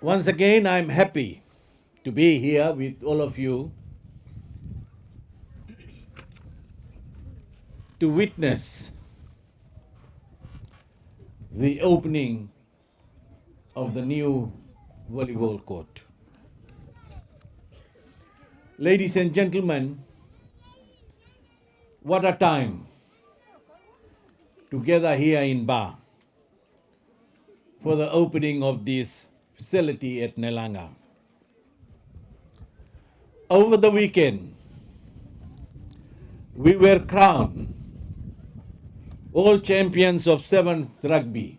Once again, I'm happy to be here with all of you to witness the opening of the new volleyball court. Ladies and gentlemen, what a time to gather here in Ba for the opening of this facility at Nailaga. Over the weekend, we were crowned all champions of 7th rugby.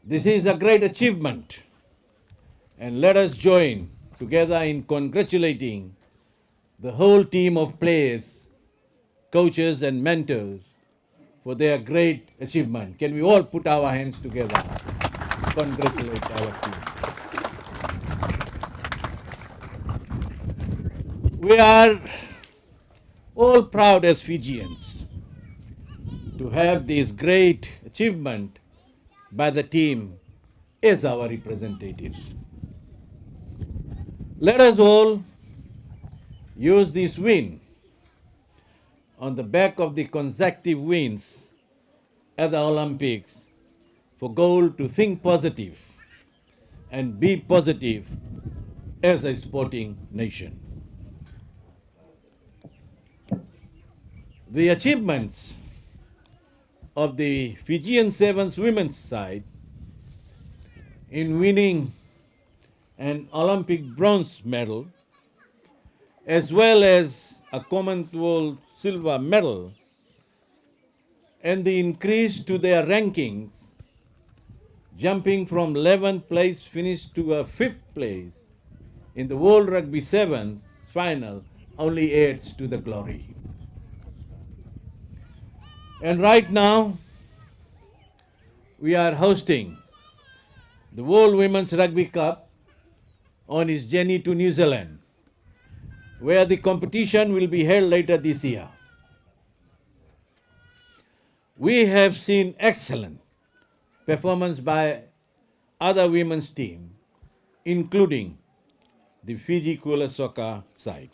This is a great achievement, and let us join together in congratulating the whole team of players, coaches and mentors for their great achievement. Can we all put our hands together to congratulate our team? We are all proud as Fijians to have this great achievement by the team as our representatives. Let us all use this win on the back of the consecutive wins at the Olympics for goal to think positive and be positive as a sporting nation. The achievements of the Fijian Sevens women's side in winning an Olympic bronze medal as well as a Commonwealth silver medal and the increase to their rankings, jumping from 11th place finish to a 5th place in the World Rugby Sevens final, only adds to the glory. And right now, we are hosting the World Women's Rugby Cup on its journey to New Zealand, where the competition will be held later this year. We have seen excellent performance by other women's teams, including the Fiji Kula soccer side.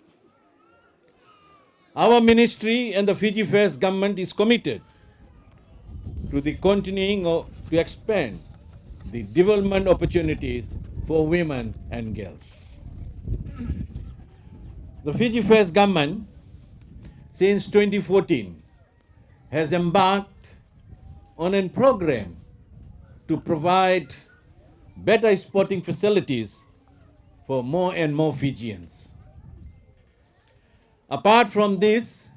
Our ministry and the Fiji First government is committed to the continuing to expand the development opportunities for women and girls. The Fiji First government, since 2014, has embarked on a program to provide better sporting facilities for more and more Fijians. Apart from this,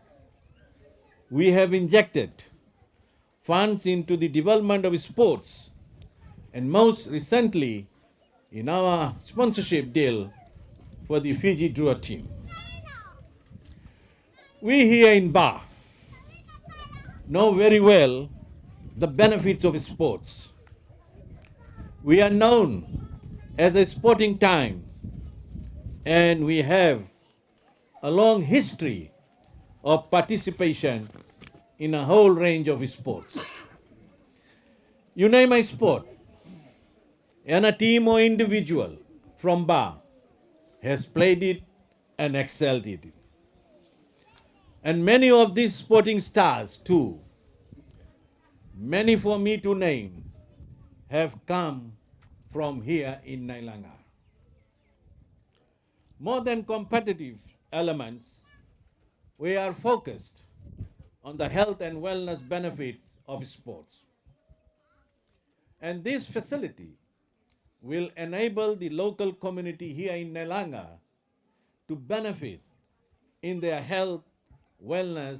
we have injected funds into the development of sports, and most recently in our sponsorship deal for the Fiji Drua team. We here in Ba know very well the benefits of sports. We are known as a sporting town, and we have a long history of participation in a whole range of sports. You name a sport, and a team or individual from Ba has played it and excelled it. And many of these sporting stars too, many for me to name, have come from here in Nailaga. More than competitive elements, we are focused on the health and wellness benefits of sports. And this facility will enable the local community here in Nailaga to benefit in their health, wellness,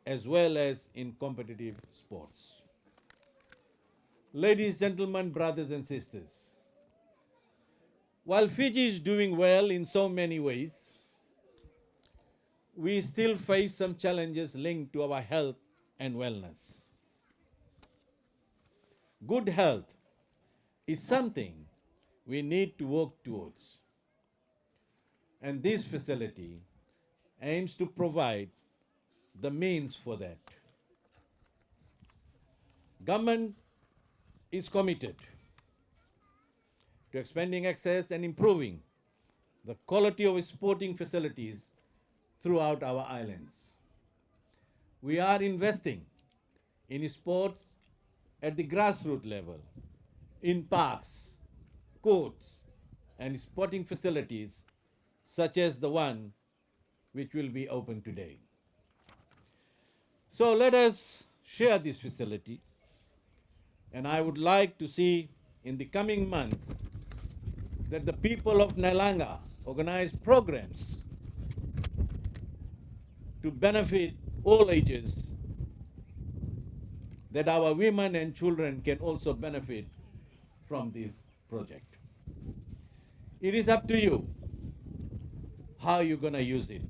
as well as in competitive sports. Ladies, gentlemen, brothers and sisters, while Fiji is doing well in so many ways, we still face some challenges linked to our health and wellness. Good health is something we need to work towards. And this facility aims to provide the means for that. Government is committed to expanding access and improving the quality of sporting facilities throughout our islands. We are investing in sports at the grassroots level, in parks, courts, and sporting facilities such as the one which will be open today. So let us share this facility, and I would like to see in the coming months that the people of Nailaga organize programs to benefit all ages, that our women and children can also benefit from this project. It is up to you how you're going to use it.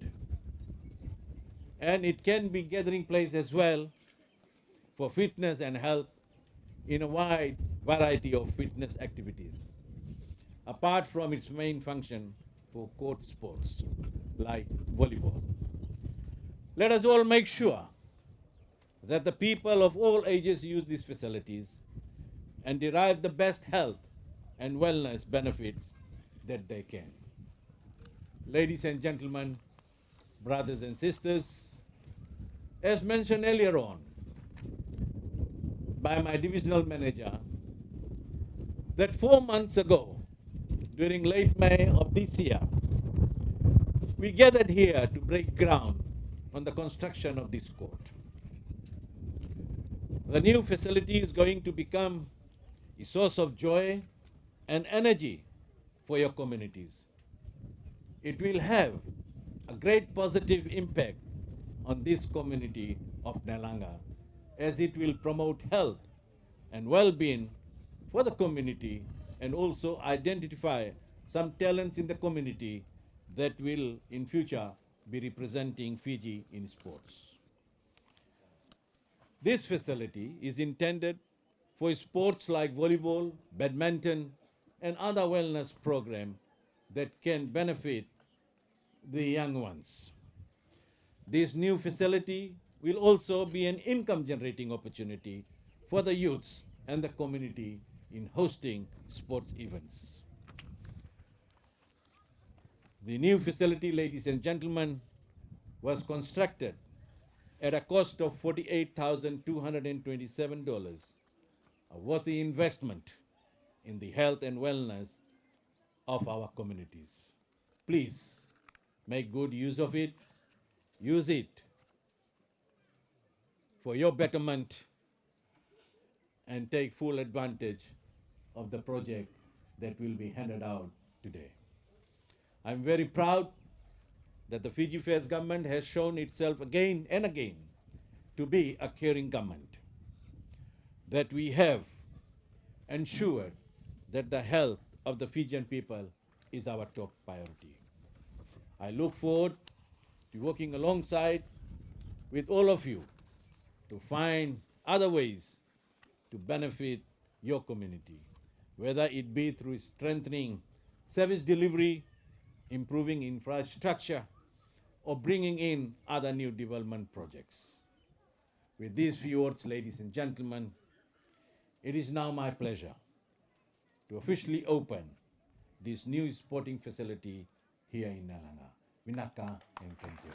And it can be gathering place as well for fitness and health in a wide variety of fitness activities, apart from its main function for court sports like volleyball. Let us all make sure that the people of all ages use these facilities and derive the best health and wellness benefits that they can. Ladies and gentlemen, brothers and sisters, as mentioned earlier on by my divisional manager, that 4 months ago, during late May of this year, we gathered here to break ground on the construction of this court. The new facility is going to become a source of joy and energy for your communities. It will have a great positive impact on this community of Nailaga, as it will promote health and well-being for the community and also identify some talents in the community that will in future be representing Fiji in sports. This facility is intended for sports like volleyball, badminton, and other wellness programs that can benefit the young ones. This new facility will also be an income-generating opportunity for the youths and the community in hosting sports events. The new facility, ladies and gentlemen, was constructed at a cost of $48,227, a worthy investment in the health and wellness of our communities. Please make good use of it. Use it for your betterment and take full advantage of the project that will be handed out today. I'm very proud that the Fiji Affairs government has shown itself again and again to be a caring government, that we have ensured that the health of the Fijian people is our top priority. I look forward to working alongside with all of you to find other ways to benefit your community, whether it be through strengthening service delivery, improving infrastructure, or bringing in other new development projects. With these few words, ladies and gentlemen, it is now my pleasure to officially open this new sporting facility here in Nailaga. Vinaka and thank you.